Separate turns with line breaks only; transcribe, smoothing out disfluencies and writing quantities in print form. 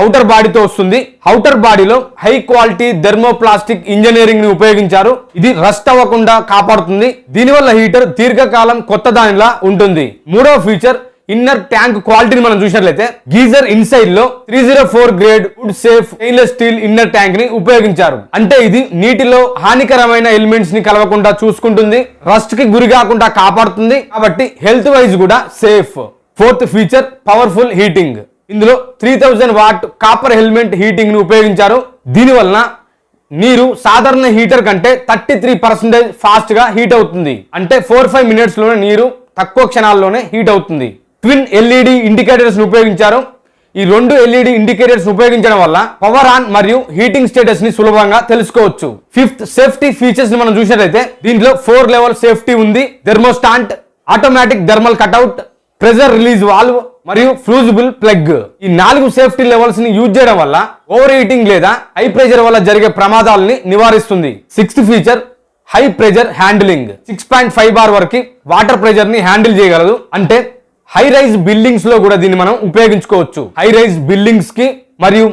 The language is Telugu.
ఔటర్ బాడీతో వస్తుంది. ఔటర్ బాడీలో హై క్వాలిటీ థెర్మోప్లాస్టిక్ ఇంజనీరింగ్ ని ఉపయోగించారు. ఇది రస్ట్ అవ్వకుండా కాపాడుతుంది. దీనివల్ల హీటర్ దీర్ఘకాలం కొత్త దానిలా ఉంటుంది. మూడవ ఫీచర్ ఇన్నర్ ట్యాంక్ క్వాలిటీని మనం చూసినట్లయితే గీజర్ ఇన్సైడ్ లో 304 grade wood safe stainless steel inner tank ని ఉపయోగించారు. అంటే ఇది నీటిలో హానికరమైన ఎలిమెంట్స్ ని కలవకుండా చూసుకుంటుంది, రస్ట్ కి గురి కాకుండా కాపాడుతుంది. కాబట్టి హెల్త్ వైజ్ కూడా safe. Fourth feature powerful heating. ఇందులో 3000 వాట్ కాపర్ హెల్మెట్ హీటింగ్ ని ఉపయోగించారు. దీనివలన నీరు సాధారణ హీటర్ కంటే 33% ఫాస్ట్ గా హీట్ అవుతుంది. అంటే 4-5 మినిట్స్ లోనే నీరు తక్కువ క్షణాల్లోనే హీట్ అవుతుంది. ట్విన్ ఎల్ఈడి ఇండికేటర్స్ ఉపయోగించారు. ఈ 2 ఎల్ఈడి ఇండికేటర్స్ ఉపయోగించడం వల్ల పవర్ ఆన్ మరియు హీటింగ్ స్టేటస్ ని సులభంగా తెలుసుకోవచ్చు. ఫిఫ్త్ సేఫ్టీ ఫీచర్స్ ని మనం చూసినట్లయితే దీంట్లో 4 లెవెల్ సేఫ్టీ ఉంది. Thermostat, automatic thermal cutout, pressure release valve మరియు ఫ్యూజిబుల్ ప్లగ్. ఈ 4 సేఫ్టీ లెవెల్స్ ని యూజ్ చేయడం వల్ల ఓవర్ హీటింగ్ లేదా హై ప్రెషర్ వల్ల జరిగే ప్రమాదాలని నివారిస్తుంది. Sixth feature high pressure handling. 6.5 bar వరకు వాటర్ ప్రెషర్ ని హ్యాండిల్ చేయగలదు. అంటే హై రైజ్ బిల్డింగ్స్ లో కూడా దీన్ని మనం ఉపయోగించుకోవచ్చు. హై రైజ్ బిల్డింగ్స్ కి మరియు